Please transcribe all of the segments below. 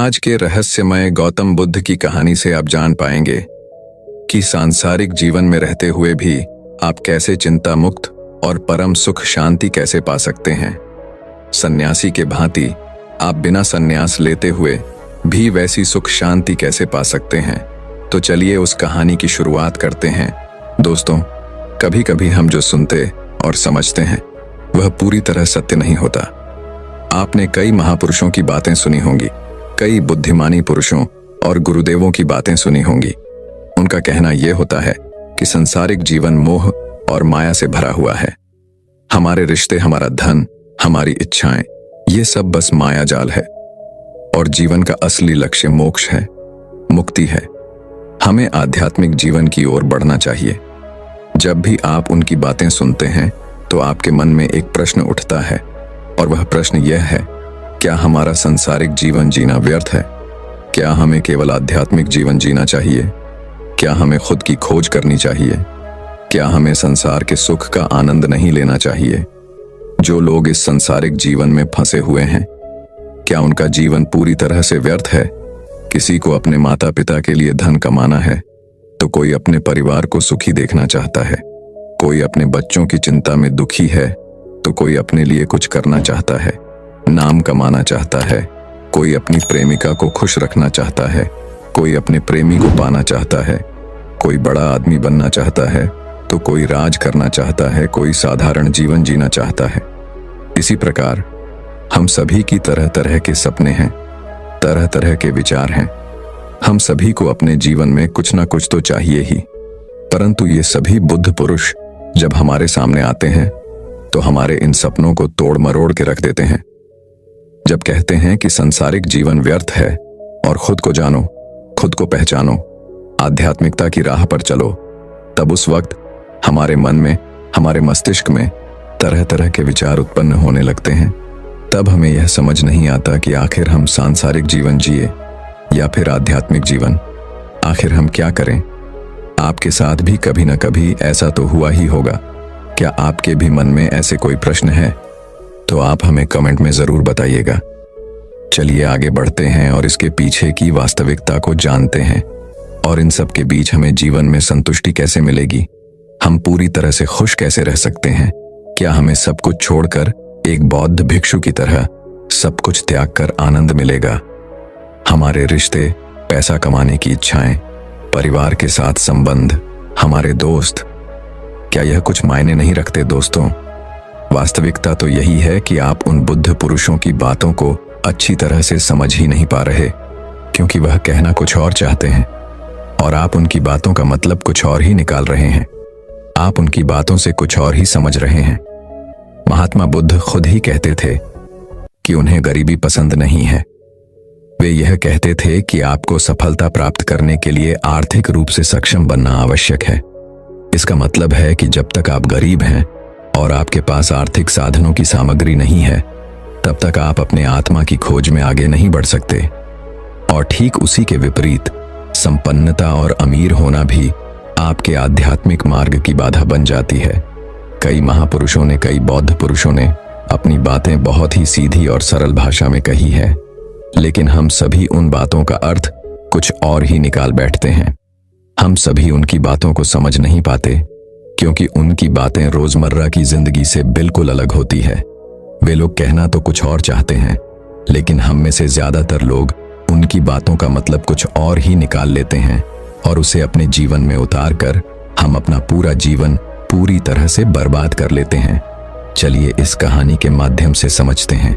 आज के रहस्यमय गौतम बुद्ध की कहानी से आप जान पाएंगे कि सांसारिक जीवन में रहते हुए भी आप कैसे चिंता मुक्त और परम सुख शांति कैसे पा सकते हैं। सन्यासी के भांति आप बिना सन्यास लेते हुए भी वैसी सुख शांति कैसे पा सकते हैं। तो चलिए उस कहानी की शुरुआत करते हैं। दोस्तों, कभी कभी हम जो सुनते और समझते हैं वह पूरी तरह सत्य नहीं होता। आपने कई महापुरुषों की बातें सुनी होंगी, कई बुद्धिमानी पुरुषों और गुरुदेवों की बातें सुनी होंगी। उनका कहना यह होता है कि सांसारिक जीवन मोह और माया से भरा हुआ है। हमारे रिश्ते, हमारा धन, हमारी इच्छाएं, ये सब बस माया जाल है और जीवन का असली लक्ष्य मोक्ष है, मुक्ति है। हमें आध्यात्मिक जीवन की ओर बढ़ना चाहिए। जब भी आप उनकी बातें सुनते हैं तो आपके मन में एक प्रश्न उठता है और वह प्रश्न यह है, क्या हमारा सांसारिक जीवन जीना व्यर्थ है? क्या हमें केवल आध्यात्मिक जीवन जीना चाहिए? क्या हमें खुद की खोज करनी चाहिए? क्या हमें संसार के सुख का आनंद नहीं लेना चाहिए? जो लोग इस सांसारिक जीवन में फंसे हुए हैं, क्या उनका जीवन पूरी तरह से व्यर्थ है? किसी को अपने माता पिता के लिए धन कमाना है तो कोई अपने परिवार को सुखी देखना चाहता है, कोई अपने बच्चों की चिंता में दुखी है तो कोई अपने लिए कुछ करना चाहता है, नाम कमाना चाहता है, कोई अपनी प्रेमिका को खुश रखना चाहता है, कोई अपने प्रेमी को पाना चाहता है, कोई बड़ा आदमी बनना चाहता है तो कोई राज करना चाहता है, कोई साधारण जीवन जीना चाहता है। इसी प्रकार हम सभी की तरह तरह के सपने हैं, तरह तरह के विचार हैं। हम सभी को अपने जीवन में कुछ ना कुछ तो चाहिए ही, परंतु ये सभी बुद्ध पुरुष जब हमारे सामने आते हैं तो हमारे इन सपनों को तोड़ मरोड़ के रख देते हैं। जब कहते हैं कि सांसारिक जीवन व्यर्थ है और खुद को जानो, खुद को पहचानो, आध्यात्मिकता की राह पर चलो, तब उस वक्त हमारे मन में, हमारे मस्तिष्क में तरह तरह के विचार उत्पन्न होने लगते हैं। तब हमें यह समझ नहीं आता कि आखिर हम सांसारिक जीवन जिए या फिर आध्यात्मिक जीवन, आखिर हम क्या करें। आपके साथ भी कभी न कभी ऐसा तो हुआ ही होगा। क्या आपके भी मन में ऐसे कोई प्रश्न है? तो आप हमें कमेंट में जरूर बताइएगा। चलिए आगे बढ़ते हैं और इसके पीछे की वास्तविकता को जानते हैं और इन सब के बीच हमें जीवन में संतुष्टि कैसे मिलेगी, हम पूरी तरह से खुश कैसे रह सकते हैं। क्या हमें सब कुछ छोड़कर एक बौद्ध भिक्षु की तरह सब कुछ त्याग कर आनंद मिलेगा? हमारे रिश्ते, पैसा कमाने की इच्छाएं, परिवार के साथ संबंध, हमारे दोस्त, क्या यह कुछ मायने नहीं रखते? दोस्तों, वास्तविकता तो यही है कि आप उन बुद्ध पुरुषों की बातों को अच्छी तरह से समझ ही नहीं पा रहे, क्योंकि वह कहना कुछ और चाहते हैं और आप उनकी बातों का मतलब कुछ और ही निकाल रहे हैं। आप उनकी बातों से कुछ और ही समझ रहे हैं। महात्मा बुद्ध खुद ही कहते थे कि उन्हें गरीबी पसंद नहीं है। वे यह कहते थे कि आपको सफलता प्राप्त करने के लिए आर्थिक रूप से सक्षम बनना आवश्यक है। इसका मतलब है कि जब तक आप गरीब हैं और आपके पास आर्थिक साधनों की सामग्री नहीं है, तब तक आप अपने आत्मा की खोज में आगे नहीं बढ़ सकते। और ठीक उसी के विपरीत, संपन्नता और अमीर होना भी आपके आध्यात्मिक मार्ग की बाधा बन जाती है। कई महापुरुषों ने, कई बौद्ध पुरुषों ने अपनी बातें बहुत ही सीधी और सरल भाषा में कही है, लेकिन हम सभी उन बातों का अर्थ कुछ और ही निकाल बैठते हैं। हम सभी उनकी बातों को समझ नहीं पाते, क्योंकि उनकी बातें रोजमर्रा की जिंदगी से बिल्कुल अलग होती है। वे लोग कहना तो कुछ और चाहते हैं, लेकिन हम में से ज्यादातर लोग उनकी बातों का मतलब कुछ और ही निकाल लेते हैं और उसे अपने जीवन में उतार कर हम अपना पूरा जीवन पूरी तरह से बर्बाद कर लेते हैं। चलिए इस कहानी के माध्यम से समझते हैं।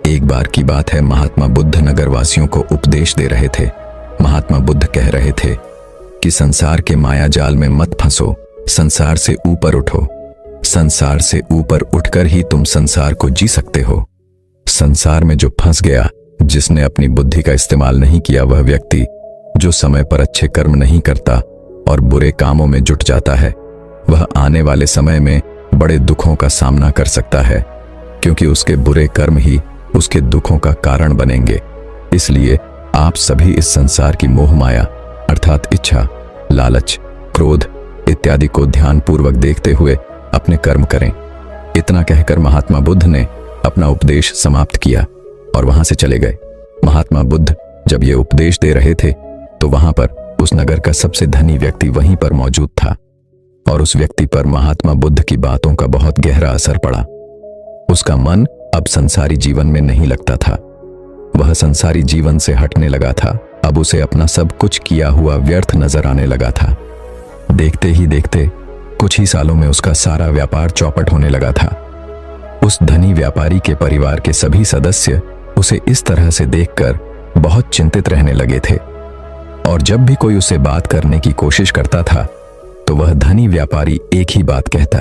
एक बार की बात है, महात्मा बुद्ध नगरवासियों को उपदेश दे रहे थे। महात्मा बुद्ध कह रहे थे कि संसार के माया जाल में मत फंसो, संसार से ऊपर उठो। संसार से ऊपर उठकर ही तुम संसार को जी सकते हो। संसार में जो फंस गया, जिसने अपनी बुद्धि का इस्तेमाल नहीं किया, वह व्यक्ति जो समय पर अच्छे कर्म नहीं करता और बुरे कामों में जुट जाता है, वह आने वाले समय में बड़े दुखों का सामना कर सकता है, क्योंकि उसके बुरे कर्म ही उसके दुखों का कारण बनेंगे। इसलिए आप सभी इस संसार की मोह माया अर्थात इच्छा, लालच, क्रोध इत्यादि को ध्यानपूर्वक देखते हुए अपने कर्म करें। इतना कहकर महात्मा बुद्ध ने अपना उपदेश समाप्त किया और वहां से चले गए। महात्मा बुद्ध जब ये उपदेश दे रहे थे तो वहां पर उस नगर का सबसे धनी व्यक्ति वहीं पर मौजूद था और उस व्यक्ति पर महात्मा बुद्ध की बातों का बहुत गहरा असर पड़ा। उसका मन अब संसारी जीवन में नहीं लगता था। वह संसारी जीवन से हटने लगा था। अब उसे अपना सब कुछ किया हुआ व्यर्थ नजर आने लगा था। देखते ही देखते कुछ ही सालों में उसका सारा व्यापार चौपट होने लगा था। उस धनी व्यापारी के परिवार के सभी सदस्य उसे इस तरह से देखकर बहुत चिंतित रहने लगे थे और जब भी कोई उसे बात करने की कोशिश करता था तो वह धनी व्यापारी एक ही बात कहता,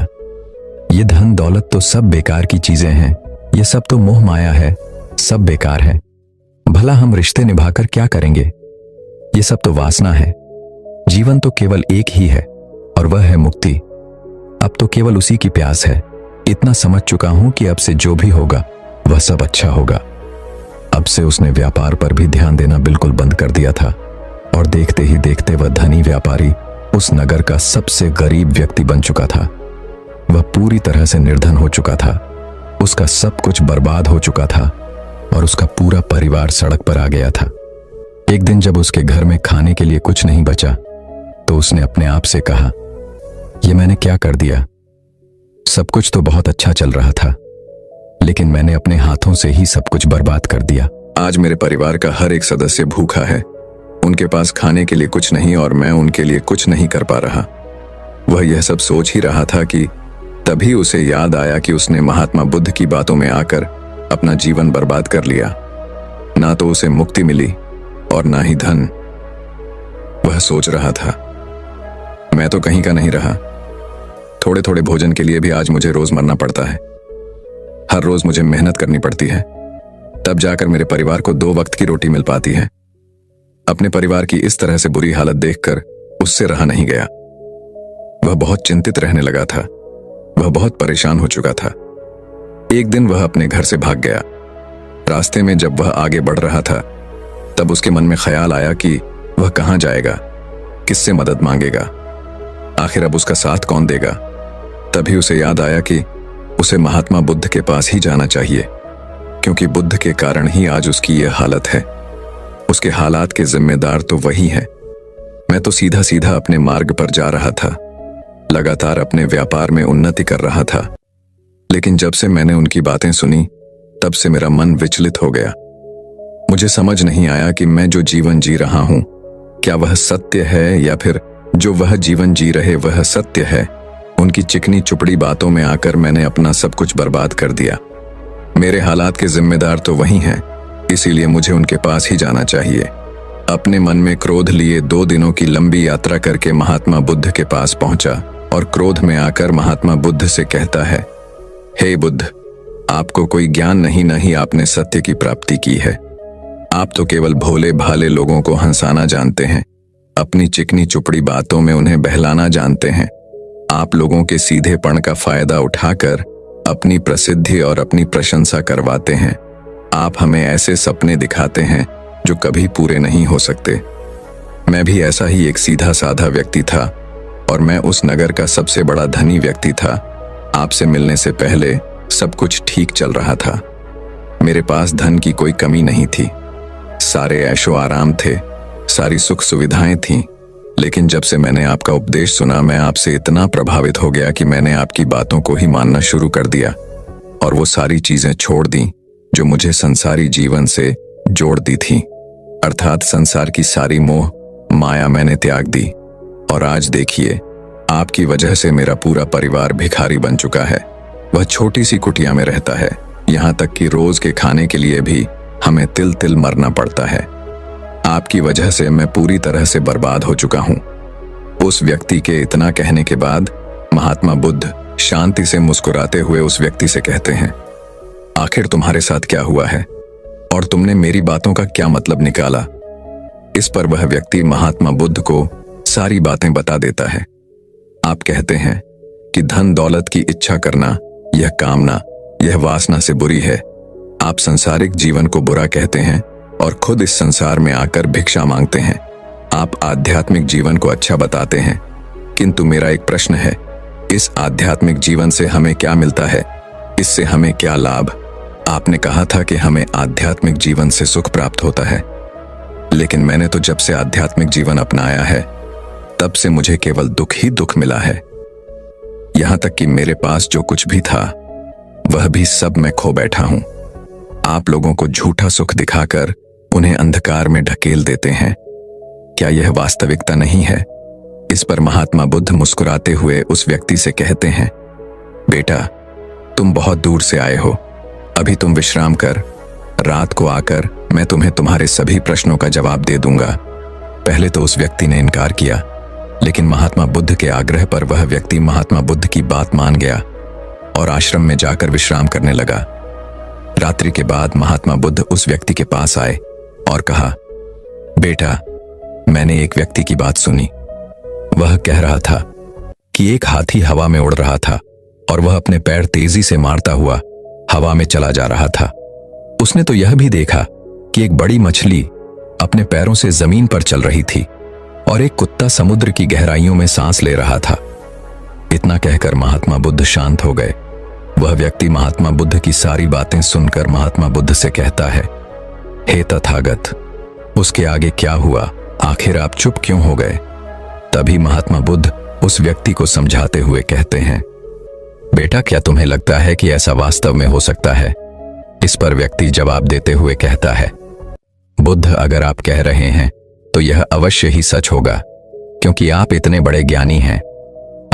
ये धन दौलत तो सब बेकार की चीजें हैं, ये सब तो मोह माया है, सब बेकार है। भला हम रिश्ते निभाकर क्या करेंगे? ये सब तो वासना है। जीवन तो केवल एक ही है और वह है मुक्ति। अब तो केवल उसी की प्यास है। इतना समझ चुका हूं कि अब से जो भी होगा वह सब अच्छा होगा। अब से उसने व्यापार पर भी ध्यान देना बिल्कुल बंद कर दिया था और देखते ही देखते वह धनी व्यापारी उस नगर का सबसे गरीब व्यक्ति बन चुका था। वह पूरी तरह से निर्धन हो चुका था। उसका सब कुछ बर्बाद हो चुका था और उसका पूरा परिवार सड़क पर आ गया था। एक दिन जब उसके घर में खाने के लिए कुछ नहीं बचा तो उसने अपने आप से कहा, यह मैंने क्या कर दिया? सब कुछ तो बहुत अच्छा चल रहा था, लेकिन मैंने अपने हाथों से ही सब कुछ बर्बाद कर दिया। आज मेरे परिवार का हर एक सदस्य भूखा है। उनके पास खाने के लिए कुछ नहीं और मैं उनके लिए कुछ नहीं कर पा रहा। वह यह सब सोच ही रहा था कि तभी उसे याद आया कि उसने महात्मा बुद्ध की बातों में आकर अपना जीवन बर्बाद कर लिया। ना तो उसे मुक्ति मिली और ना ही धन। वह सोच रहा था, मैं तो कहीं का नहीं रहा। थोड़े थोड़े भोजन के लिए भी आज मुझे रोज मरना पड़ता है। हर रोज मुझे मेहनत करनी पड़ती है, तब जाकर मेरे परिवार को 2 वक्त की रोटी मिल पाती है। अपने परिवार की इस तरह से बुरी हालत देखकर उससे रहा नहीं गया। वह बहुत चिंतित रहने लगा था। वह बहुत परेशान हो चुका था। एक दिन वह अपने घर से भाग गया। रास्ते में जब वह आगे बढ़ रहा था तब उसके मन में ख्याल आया कि वह कहां जाएगा, किससे मदद मांगेगा, आखिर अब उसका साथ कौन देगा। तभी उसे याद आया कि उसे महात्मा बुद्ध के पास ही जाना चाहिए, क्योंकि बुद्ध के कारण ही आज उसकी यह हालत है। उसके हालात के जिम्मेदार तो वही है। मैं तो सीधा सीधा अपने मार्ग पर जा रहा था, लगातार अपने व्यापार में उन्नति कर रहा था, लेकिन जब से मैंने उनकी बातें सुनी तब से मेरा मन विचलित हो गया। मुझे समझ नहीं आया कि मैं जो जीवन जी रहा हूं क्या वह सत्य है या फिर जो वह जीवन जी रहे वह सत्य है। उनकी चिकनी चुपड़ी बातों में आकर मैंने अपना सब कुछ बर्बाद कर दिया। मेरे हालात के जिम्मेदार तो वही हैं, इसीलिए मुझे उनके पास ही जाना चाहिए। अपने मन में क्रोध लिए 2 दिनों की लंबी यात्रा करके महात्मा बुद्ध के पास पहुंचा और क्रोध में आकर महात्मा बुद्ध से कहता है, हे बुद्ध, आपको कोई ज्ञान नहीं, न ही आपने सत्य की प्राप्ति की है। आप तो केवल भोले भाले लोगों को हंसाना जानते हैं, अपनी चिकनी चुपड़ी बातों में उन्हें बहलाना जानते हैं। आप लोगों के सीधेपन का फायदा उठाकर अपनी प्रसिद्धि और अपनी प्रशंसा करवाते हैं। आप हमें ऐसे सपने दिखाते हैं जो कभी पूरे नहीं हो सकते। मैं भी ऐसा ही एक सीधा साधा व्यक्ति था और मैं उस नगर का सबसे बड़ा धनी व्यक्ति था। आपसे मिलने से पहले सब कुछ ठीक चल रहा था। मेरे पास धन की कोई कमी नहीं थी, सारे ऐशो आराम थे, सारी सुख सुविधाएं थीं। लेकिन जब से मैंने आपका उपदेश सुना मैं आपसे इतना प्रभावित हो गया कि मैंने आपकी बातों को ही मानना शुरू कर दिया और वो सारी चीजें छोड़ दी जो मुझे संसारी जीवन से जोड़ती थी। अर्थात संसार की सारी मोह माया मैंने त्याग दी और आज देखिए आपकी वजह से मेरा पूरा परिवार भिखारी बन चुका है। वह छोटी सी कुटिया में रहता है, यहाँ तक कि रोज के खाने के लिए भी हमें तिल तिल मरना पड़ता है। आपकी वजह से मैं पूरी तरह से बर्बाद हो चुका हूं। उस व्यक्ति के इतना कहने के बाद महात्मा बुद्ध शांति से मुस्कुराते हुए उस व्यक्ति से कहते हैं, आखिर तुम्हारे साथ क्या हुआ है और तुमने मेरी बातों का क्या मतलब निकाला। इस पर वह व्यक्ति महात्मा बुद्ध को सारी बातें बता देता है। आप कहते हैं कि धन दौलत की इच्छा करना, यह कामना, यह वासना से बुरी है। आप संसारिक जीवन को बुरा कहते हैं और खुद इस संसार में आकर भिक्षा मांगते हैं। आप आध्यात्मिक जीवन को अच्छा बताते हैं, किंतु मेरा एक प्रश्न है, इस आध्यात्मिक जीवन से हमें क्या मिलता है? इससे हमें क्या लाभ? आपने कहा था कि हमें आध्यात्मिक जीवन से सुख प्राप्त होता है, लेकिन मैंने तो जब से आध्यात्मिक जीवन अपनाया है तब से मुझे केवल दुख ही दुख मिला है। यहां तक कि मेरे पास जो कुछ भी था वह भी सब मैं खो बैठा हूं। आप लोगों को झूठा सुख दिखाकर उन्हें अंधकार में ढकेल देते हैं। क्या यह वास्तविकता नहीं है? इस पर महात्मा बुद्ध मुस्कुराते हुए उस व्यक्ति से कहते हैं, बेटा, तुम बहुत दूर से आए हो, अभी तुम विश्राम कर, रात को आकर मैं तुम्हें तुम्हारे सभी प्रश्नों का जवाब दे दूंगा। पहले तो उस व्यक्ति ने इनकार किया, लेकिन महात्मा बुद्ध के आग्रह पर वह व्यक्ति महात्मा बुद्ध की बात मान गया और आश्रम में जाकर विश्राम करने लगा। रात्रि के बाद महात्मा बुद्ध उस व्यक्ति के पास आए और कहा, बेटा, मैंने एक व्यक्ति की बात सुनी। वह कह रहा था कि एक हाथी हवा में उड़ रहा था और वह अपने पैर तेजी से मारता हुआ हवा में चला जा रहा था। उसने तो यह भी देखा कि एक बड़ी मछली अपने पैरों से जमीन पर चल रही थी और एक कुत्ता समुद्र की गहराइयों में सांस ले रहा था। इतना कहकर महात्मा बुद्ध शांत हो गए। वह व्यक्ति महात्मा बुद्ध की सारी बातें सुनकर महात्मा बुद्ध से कहता है, हे तथागत, उसके आगे क्या हुआ? आखिर आप चुप क्यों हो गए? तभी महात्मा बुद्ध उस व्यक्ति को समझाते हुए कहते हैं, बेटा, क्या तुम्हें लगता है कि ऐसा वास्तव में हो सकता है? इस पर व्यक्ति जवाब देते हुए कहता है, बुद्ध, अगर आप कह रहे हैं तो यह अवश्य ही सच होगा, क्योंकि आप इतने बड़े ज्ञानी हैं,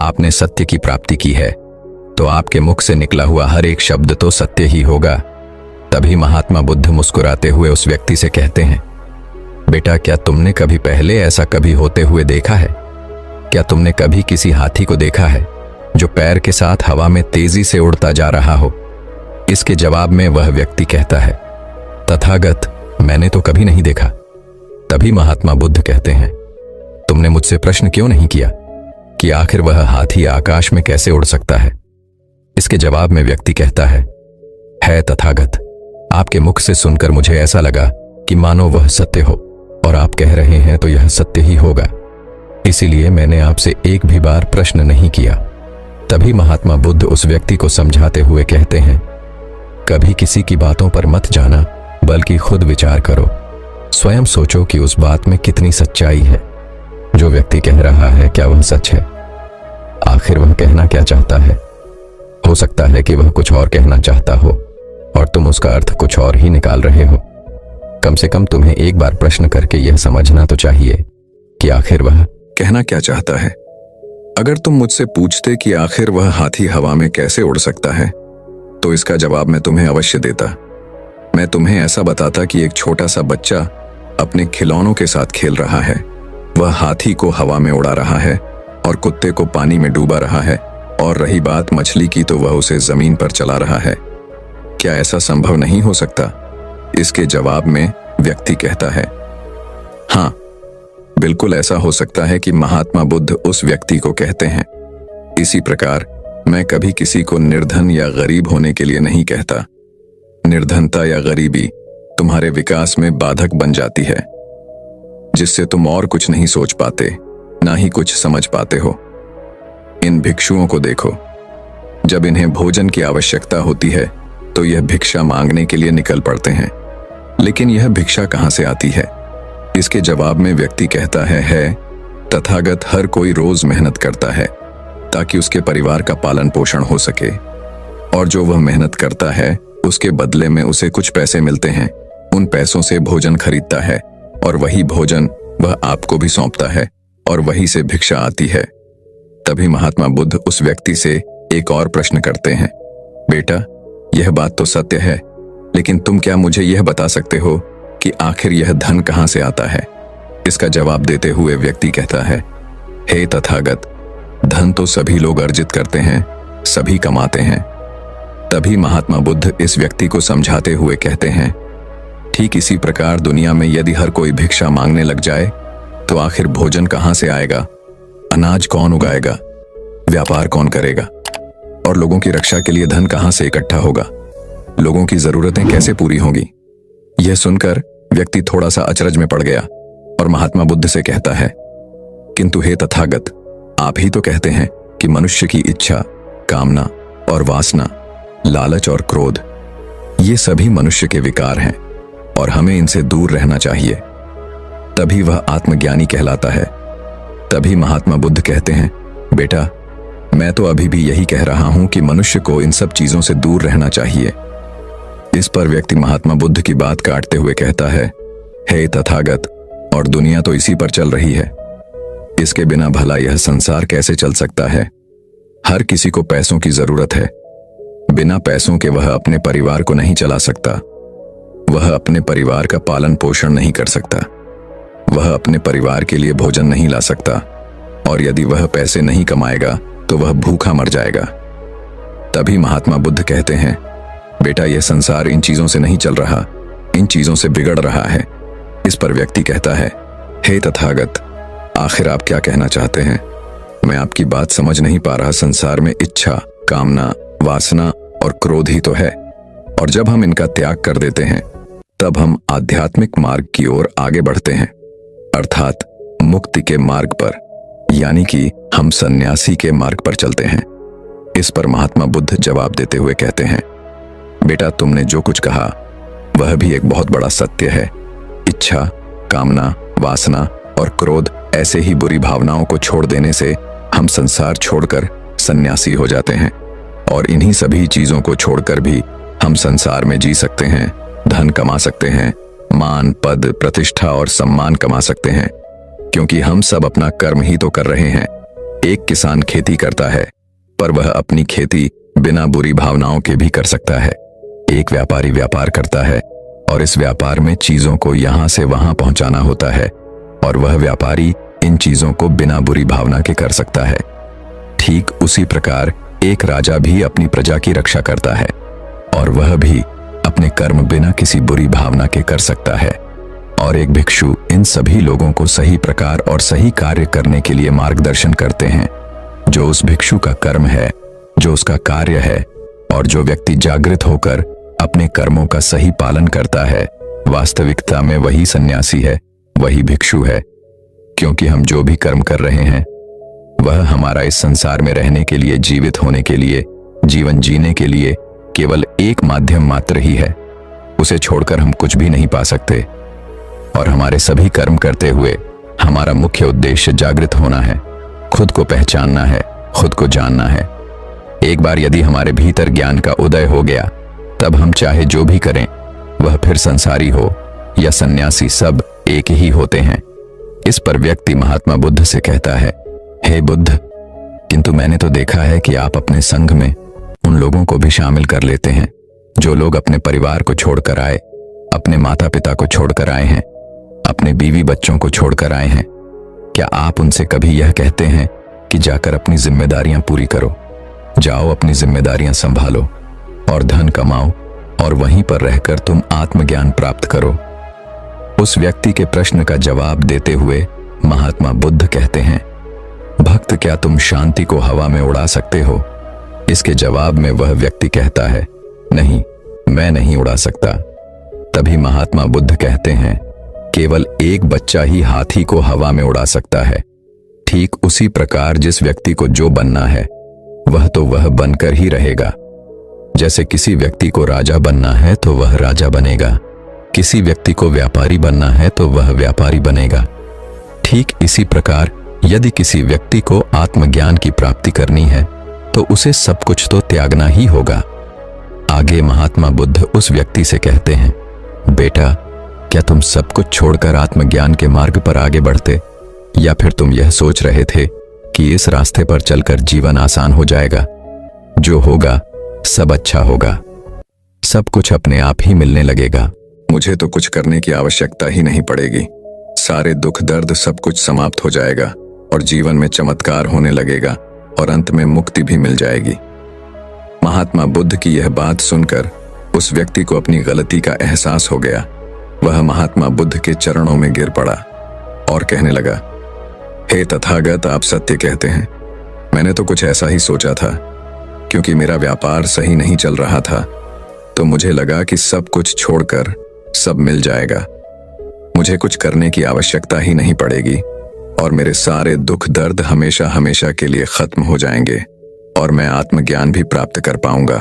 आपने सत्य की प्राप्ति की है, तो आपके मुख से निकला हुआ हर एक शब्द तो सत्य ही होगा। तभी महात्मा बुद्ध मुस्कुराते हुए उस व्यक्ति से कहते हैं, बेटा, क्या तुमने कभी पहले ऐसा कभी होते हुए देखा है? क्या तुमने कभी किसी हाथी को देखा है जो पैर के साथ हवा में तेजी से उड़ता जा रहा हो? इसके जवाब में वह व्यक्ति कहता है, तथागत, मैंने तो कभी नहीं देखा। तभी महात्मा बुद्ध कहते हैं, तुमने मुझसे प्रश्न क्यों नहीं किया कि आखिर वह हाथी आकाश में कैसे उड़ सकता है? इसके जवाब में व्यक्ति कहता है तथागत, आपके मुख से सुनकर मुझे ऐसा लगा कि मानो वह सत्य हो, और आप कह रहे हैं तो यह सत्य ही होगा, इसीलिए मैंने आपसे एक भी बार प्रश्न नहीं किया। तभी महात्मा बुद्ध उस व्यक्ति को समझाते हुए कहते हैं, कभी किसी की बातों पर मत जाना, बल्कि खुद विचार करो, स्वयं सोचो कि उस बात में कितनी सच्चाई है। जो व्यक्ति कह रहा है, क्या वह सच है? आखिर वह कहना क्या चाहता है? हो सकता है कि वह कुछ और कहना चाहता हो और तुम उसका अर्थ कुछ और ही निकाल रहे हो। कम से कम तुम्हें एक बार प्रश्न करके यह समझना तो चाहिए कि आखिर वह कहना क्या चाहता है। अगर तुम मुझसे पूछते कि आखिर वह हाथी हवा में कैसे उड़ सकता है, तो इसका जवाब मैं तुम्हें अवश्य देता। मैं तुम्हें ऐसा बताता कि एक छोटा सा बच्चा अपने खिलौनों के साथ खेल रहा है, वह हाथी को हवा में उड़ा रहा है और कुत्ते को पानी में डूबा रहा है, और रही बात मछली की तो वह उसे जमीन पर चला रहा है। क्या ऐसा संभव नहीं हो सकता? इसके जवाब में व्यक्ति कहता है, हाँ, बिल्कुल ऐसा हो सकता है कि महात्मा बुद्ध उस व्यक्ति को कहते हैं। इसी प्रकार मैं कभी किसी को निर्धन या गरीब होने के लिए नहीं कहता। निर्धनता या गरीबी तुम्हारे विकास में बाधक बन जाती है, जिससे तुम और कुछ नहीं सोच पाते, ना ही कुछ समझ पाते हो। इन भिक्षुओं को देखो, जब इन्हें भोजन की आवश्यकता होती है तो यह भिक्षा मांगने के लिए निकल पड़ते हैं, लेकिन यह भिक्षा कहां से आती है? इसके जवाब में व्यक्ति कहता है तथागत, हर कोई रोज मेहनत करता है ताकि उसके परिवार का पालन पोषण हो सके, और जो वह मेहनत करता है उसके बदले में उसे कुछ पैसे मिलते हैं। उन पैसों से भोजन खरीदता है और वही भोजन वह आपको भी सौंपता है और वहीं से भिक्षा आती है। तभी महात्मा बुद्ध उस व्यक्ति से एक और प्रश्न करते हैं, बेटा, यह बात तो सत्य है, लेकिन तुम क्या मुझे यह बता सकते हो कि आखिर यह धन कहां से आता है? इसका जवाब देते हुए व्यक्ति कहता है, हे तथागत, धन तो सभी लोग अर्जित करते हैं, सभी कमाते हैं। तभी महात्मा बुद्ध इस व्यक्ति को समझाते हुए कहते हैं, ठीक इसी प्रकार दुनिया में यदि हर कोई भिक्षा मांगने लग जाए तो आखिर भोजन कहां से आएगा? अनाज कौन उगाएगा? व्यापार कौन करेगा? और लोगों की रक्षा के लिए धन कहां से इकट्ठा होगा? लोगों की जरूरतें कैसे पूरी होंगी? यह सुनकर व्यक्ति थोड़ा सा अचरज में पड़ गया और महात्मा बुद्ध से कहता है, किंतु हे तथागत, आप ही तो कहते हैं कि मनुष्य की इच्छा, कामना और वासना, लालच और क्रोध, ये सभी मनुष्य के विकार हैं और हमें इनसे दूर रहना चाहिए, तभी वह आत्मज्ञानी कहलाता है। तभी महात्मा बुद्ध कहते हैं, बेटा, मैं तो अभी भी यही कह रहा हूं कि मनुष्य को इन सब चीजों से दूर रहना चाहिए। इस पर व्यक्ति महात्मा बुद्ध की बात काटते हुए कहता है, हे तथागत, और दुनिया तो इसी पर चल रही है। इसके बिना भला यह संसार कैसे चल सकता है? हर किसी को पैसों की जरूरत है। बिना पैसों के वह अपने परिवार को नहीं चला सकता, वह अपने परिवार का पालन पोषण नहीं कर सकता, वह अपने परिवार के लिए भोजन नहीं ला सकता, और यदि वह पैसे नहीं कमाएगा तो वह भूखा मर जाएगा। तभी महात्मा बुद्ध कहते हैं, बेटा, यह संसार इन चीजों से नहीं चल रहा, इन चीजों से बिगड़ रहा है। इस पर व्यक्ति कहता है, हे तथागत, आखिर आप क्या कहना चाहते हैं? मैं आपकी बात समझ नहीं पा रहा। संसार में इच्छा, कामना, वासना और क्रोध ही तो है, और जब हम इनका त्याग कर देते हैं तब हम आध्यात्मिक मार्ग की ओर आगे बढ़ते हैं, अर्थात मुक्ति के मार्ग पर, यानी कि हम सन्यासी के मार्ग पर चलते हैं। इस पर महात्मा बुद्ध जवाब देते हुए कहते हैं, बेटा, तुमने जो कुछ कहा वह भी एक बहुत बड़ा सत्य है। इच्छा, कामना, वासना और क्रोध ऐसे ही बुरी भावनाओं को छोड़ देने से हम संसार छोड़कर सन्यासी हो जाते हैं, और इन्हीं सभी चीजों को छोड़कर भी हम संसार में जी सकते हैं, धन कमा सकते हैं, मान, पद, प्रतिष्ठा और सम्मान कमा सकते हैं, क्योंकि हम सब अपना कर्म ही तो कर रहे हैं। एक किसान खेती करता है, पर वह अपनी खेती बिना बुरी भावनाओं के भी कर सकता है। एक व्यापारी व्यापार करता है, और इस व्यापार में चीजों को यहां से वहां पहुंचाना होता है, और वह व्यापारी इन चीजों को बिना बुरी भावना के कर सकता है। ठीक उसी प्रकार एक राजा भी अपनी प्रजा की रक्षा करता है, और वह भी अपने कर्म बिना किसी बुरी भावना के कर सकता है। और एक भिक्षु इन सभी लोगों को सही प्रकार और सही कार्य करने के लिए मार्गदर्शन करते हैं। जो उस भिक्षु का कर्म है, जो उसका कार्य है, और जो व्यक्ति जागृत होकर अपने कर्मों का सही पालन करता है, वास्तविकता में वही सन्यासी है, वही भिक्षु है। क्योंकि हम जो भी कर्म कर रहे हैं वह हमारा इस संसार में रहने के लिए, जीवित होने के लिए, जीवन जीने के लिए केवल एक माध्यम मात्र ही है। उसे छोड़कर हम कुछ भी नहीं पा सकते, और हमारे सभी कर्म करते हुए हमारा मुख्य उद्देश्य जागृत होना है, खुद को पहचानना है, खुद को जानना है। एक बार यदि हमारे भीतर ज्ञान का उदय हो गया, तब हम चाहे जो भी करें, वह फिर संसारी हो या सन्यासी, सब एक ही होते हैं। इस पर व्यक्ति महात्मा बुद्ध से कहता है, हे बुद्ध, किंतु मैंने तो देखा है कि आप अपने संघ में उन लोगों को भी शामिल कर लेते हैं जो लोग अपने परिवार को छोड़कर आए, अपने माता पिता को छोड़कर आए हैं, अपने बीवी बच्चों को छोड़कर आए हैं। क्या आप उनसे कभी यह कहते हैं कि जाकर अपनी जिम्मेदारियां पूरी करो, जाओ अपनी जिम्मेदारियां संभालो और धन कमाओ, और वहीं पर रहकर तुम आत्मज्ञान प्राप्त करो? उस व्यक्ति के प्रश्न का जवाब देते हुए महात्मा बुद्ध कहते हैं, भक्त, क्या तुम शांति को हवा में उड़ा सकते हो? इसके जवाब में वह व्यक्ति कहता है, नहीं, मैं नहीं उड़ा सकता। तभी महात्मा बुद्ध कहते हैं, केवल एक बच्चा ही हाथी को हवा में उड़ा सकता है। ठीक उसी प्रकार जिस व्यक्ति को जो बनना है वह तो वह बनकर ही रहेगा। जैसे किसी व्यक्ति को राजा बनना है तो वह राजा बनेगा, किसी व्यक्ति को व्यापारी बनना है तो वह व्यापारी बनेगा। ठीक इसी प्रकार यदि किसी व्यक्ति को आत्मज्ञान की प्राप्ति करनी है तो उसे सब कुछ तो त्यागना ही होगा। आगे महात्मा बुद्ध उस व्यक्ति से कहते हैं, बेटा, क्या तुम सब कुछ छोड़कर आत्मज्ञान के मार्ग पर आगे बढ़ते, या फिर तुम यह सोच रहे थे कि इस रास्ते पर चलकर जीवन आसान हो जाएगा? जो होगा सब अच्छा होगा, सब कुछ अपने आप ही मिलने लगेगा। मुझे तो कुछ करने की आवश्यकता ही नहीं पड़ेगी। सारे दुख दर्द सब कुछ समाप्त हो जाएगा और जीवन में चमत्कार होने लगेगा और अंत में मुक्ति भी मिल जाएगी। महात्मा बुद्ध की यह बात सुनकर उस व्यक्ति को अपनी गलती का एहसास हो गया। वह महात्मा बुद्ध के चरणों में गिर पड़ा और कहने लगा, हे तथागत, आप सत्य कहते हैं। मैंने तो कुछ ऐसा ही सोचा था। क्योंकि मेरा व्यापार सही नहीं चल रहा था तो मुझे लगा कि सब कुछ छोड़कर सब मिल जाएगा, मुझे कुछ करने की आवश्यकता ही नहीं पड़ेगी और मेरे सारे दुख दर्द हमेशा हमेशा के लिए खत्म हो जाएंगे और मैं आत्मज्ञान भी प्राप्त कर पाऊंगा।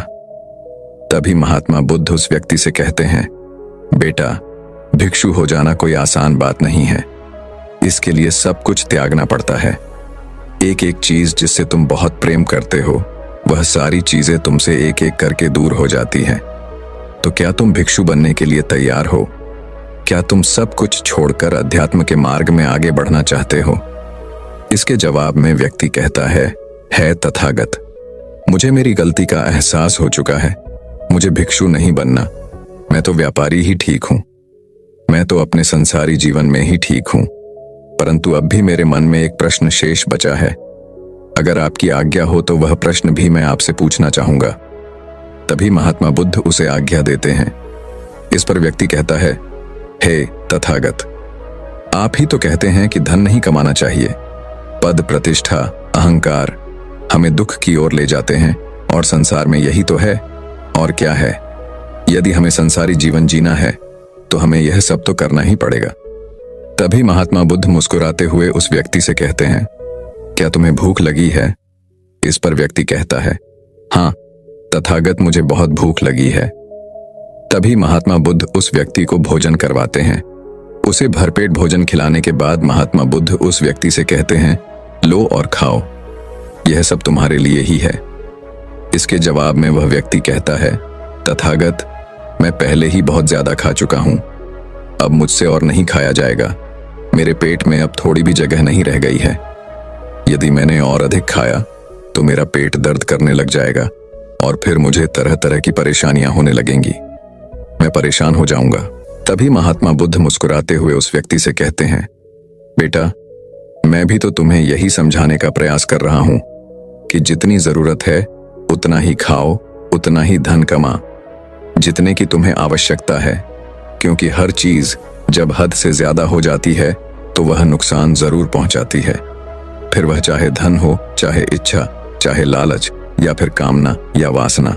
तभी महात्मा बुद्ध उस व्यक्ति से कहते हैं, बेटा, भिक्षु हो जाना कोई आसान बात नहीं है। इसके लिए सब कुछ त्यागना पड़ता है। एक एक चीज जिससे तुम बहुत प्रेम करते हो, वह सारी चीजें तुमसे एक एक करके दूर हो जाती हैं। तो क्या तुम भिक्षु बनने के लिए तैयार हो? क्या तुम सब कुछ छोड़कर अध्यात्म के मार्ग में आगे बढ़ना चाहते हो? इसके जवाब में व्यक्ति कहता है तथागत, मुझे मेरी गलती का एहसास हो चुका है। मुझे भिक्षु नहीं बनना। मैं तो व्यापारी ही ठीक हूं। मैं तो अपने संसारी जीवन में ही ठीक हूं। परंतु अब भी मेरे मन में एक प्रश्न शेष बचा है। अगर आपकी आज्ञा हो तो वह प्रश्न भी मैं आपसे पूछना चाहूंगा। तभी महात्मा बुद्ध उसे आज्ञा देते हैं। इस पर व्यक्ति कहता है, हे तथागत, आप ही तो कहते हैं कि धन नहीं कमाना चाहिए। पद, प्रतिष्ठा, अहंकार हमें दुख की ओर ले जाते हैं और संसार में यही तो है। और क्या है? यदि हमें संसारी जीवन जीना है तो हमें यह सब तो करना ही पड़ेगा। तभी महात्मा बुद्ध मुस्कुराते हुए उस व्यक्ति से कहते हैं, क्या तुम्हें भूख लगी है? इस पर व्यक्ति कहता है, हाँ तथागत, मुझे बहुत भूख लगी है। तभी महात्मा बुद्ध उस व्यक्ति को भोजन करवाते हैं। उसे भरपेट भोजन खिलाने के बाद महात्मा बुद्ध उस व्यक्ति से कहते हैं, लो और खाओ, यह सब तुम्हारे लिए ही है। इसके जवाब में वह व्यक्ति कहता है, तथागत, मैं पहले ही बहुत ज्यादा खा चुका हूं। अब मुझसे और नहीं खाया जाएगा। मेरे पेट में अब थोड़ी भी जगह नहीं रह गई है। यदि मैंने और अधिक खाया तो मेरा पेट दर्द करने लग जाएगा और फिर मुझे तरह तरह की परेशानियां होने लगेंगी। मैं परेशान हो जाऊंगा। तभी महात्मा बुद्ध मुस्कुराते हुए उस व्यक्ति से कहते हैं, बेटा, मैं भी तो तुम्हें यही समझाने का प्रयास कर रहा हूं कि जितनी जरूरत है उतना ही खाओ, उतना ही धन कमा, जितने की तुम्हें आवश्यकता है। क्योंकि हर चीज जब हद से ज्यादा हो जाती है तो वह नुकसान जरूर पहुंचाती है। फिर वह चाहे धन हो, चाहे इच्छा, चाहे लालच, या फिर कामना या वासना,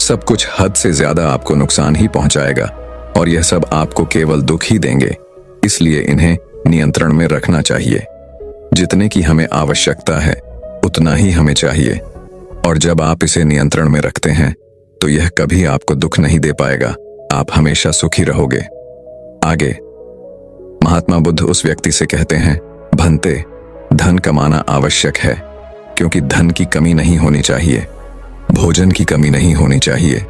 सब कुछ हद से ज्यादा आपको नुकसान ही पहुंचाएगा और यह सब आपको केवल दुख ही देंगे। इसलिए इन्हें नियंत्रण में रखना चाहिए। जितने की हमें आवश्यकता है उतना ही हमें चाहिए, और जब आप इसे नियंत्रण में रखते हैं तो यह कभी आपको दुख नहीं दे पाएगा। आप हमेशा सुखी रहोगे। आगे महात्मा बुद्ध उस व्यक्ति से कहते हैं, भंते, धन कमाना आवश्यक है, क्योंकि धन की कमी नहीं होनी चाहिए, भोजन की कमी नहीं होनी चाहिए,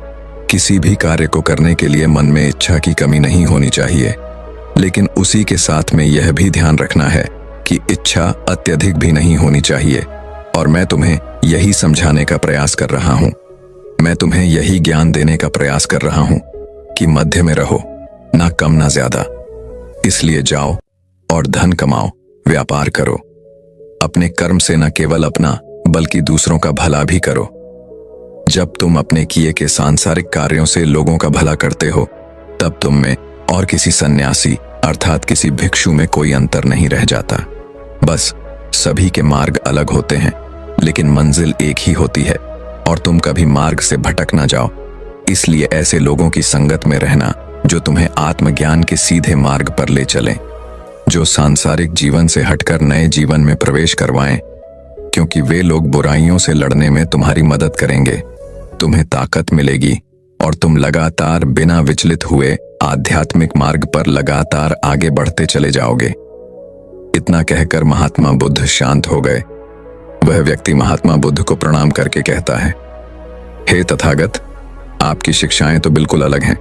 किसी भी कार्य को करने के लिए मन में इच्छा की कमी नहीं होनी चाहिए। लेकिन उसी के साथ में यह भी ध्यान रखना है कि इच्छा अत्यधिक भी नहीं होनी चाहिए। और मैं तुम्हें यही समझाने का प्रयास कर रहा हूं। मैं तुम्हें यही ज्ञान देने का प्रयास कर रहा हूं कि मध्य में रहो, ना कम ना ज्यादा। इसलिए जाओ और धन कमाओ, व्यापार करो। अपने कर्म से न केवल अपना बल्कि दूसरों का भला भी करो। जब तुम अपने किए के सांसारिक कार्यों से लोगों का भला करते हो, तब तुम में और किसी सन्यासी अर्थात किसी भिक्षु में कोई अंतर नहीं रह जाता। बस सभी के मार्ग अलग होते हैं, लेकिन मंजिल एक ही होती है और तुम कभी मार्ग से भटक ना जाओ। इसलिए ऐसे लोगों की संगत में रहना जो तुम्हें आत्मज्ञान के सीधे मार्ग पर ले चलें, जो सांसारिक जीवन से हटकर नए जीवन में प्रवेश करवाएं, क्योंकि वे लोग बुराइयों से लड़ने में तुम्हारी मदद करेंगे। तुम्हें ताकत मिलेगी और तुम लगातार बिना विचलित हुए आध्यात्मिक मार्ग पर लगातार आगे बढ़ते चले जाओगे। इतना कहकर महात्मा बुद्ध शांत हो गए। वह व्यक्ति महात्मा बुद्ध को प्रणाम करके कहता है, हे तथागत, आपकी शिक्षाएं तो बिल्कुल अलग हैं।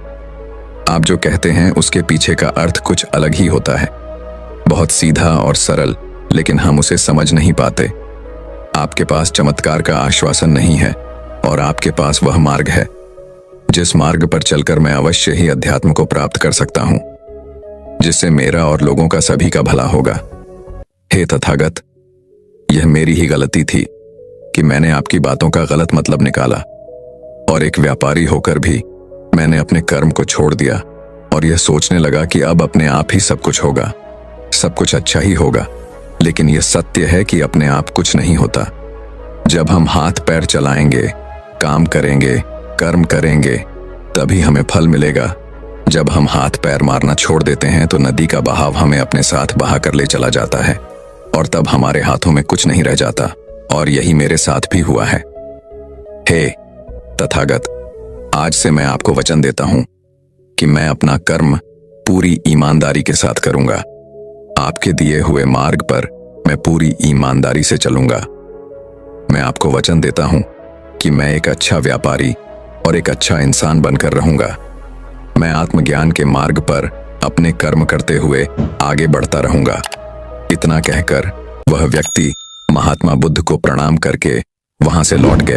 आप जो कहते हैं उसके पीछे का अर्थ कुछ अलग ही होता है, बहुत सीधा और सरल, लेकिन हम उसे समझ नहीं पाते। आपके पास चमत्कार का आश्वासन नहीं है और आपके पास वह मार्ग है जिस मार्ग पर चलकर मैं अवश्य ही अध्यात्म को प्राप्त कर सकता हूं, जिससे मेरा और लोगों का सभी का भला होगा। हे तथागत, यह मेरी ही गलती थी कि मैंने आपकी बातों का गलत मतलब निकाला और एक व्यापारी होकर भी मैंने अपने कर्म को छोड़ दिया और यह सोचने लगा कि अब अपने आप ही सब कुछ होगा, सब कुछ अच्छा ही होगा। लेकिन यह सत्य है कि अपने आप कुछ नहीं होता। जब हम हाथ पैर चलाएंगे, काम करेंगे, कर्म करेंगे, तभी हमें फल मिलेगा। जब हम हाथ पैर मारना छोड़ देते हैं तो नदी का बहाव हमें अपने साथ बहा कर ले चला जाता है और तब हमारे हाथों में कुछ नहीं रह जाता। और यही मेरे साथ भी हुआ है। हे तथागत, आज से मैं आपको वचन देता हूं कि मैं अपना कर्म पूरी ईमानदारी के साथ करूंगा। आपके दिए हुए मार्ग पर मैं पूरी ईमानदारी से चलूंगा। मैं आपको वचन देता हूं कि मैं एक अच्छा व्यापारी और एक अच्छा इंसान बनकर रहूंगा। मैं आत्मज्ञान के मार्ग पर अपने कर्म करते हुए आगे बढ़ता रहूंगा। इतना कहकर वह व्यक्ति महात्मा बुद्ध को प्रणाम करके वहां से लौट गया।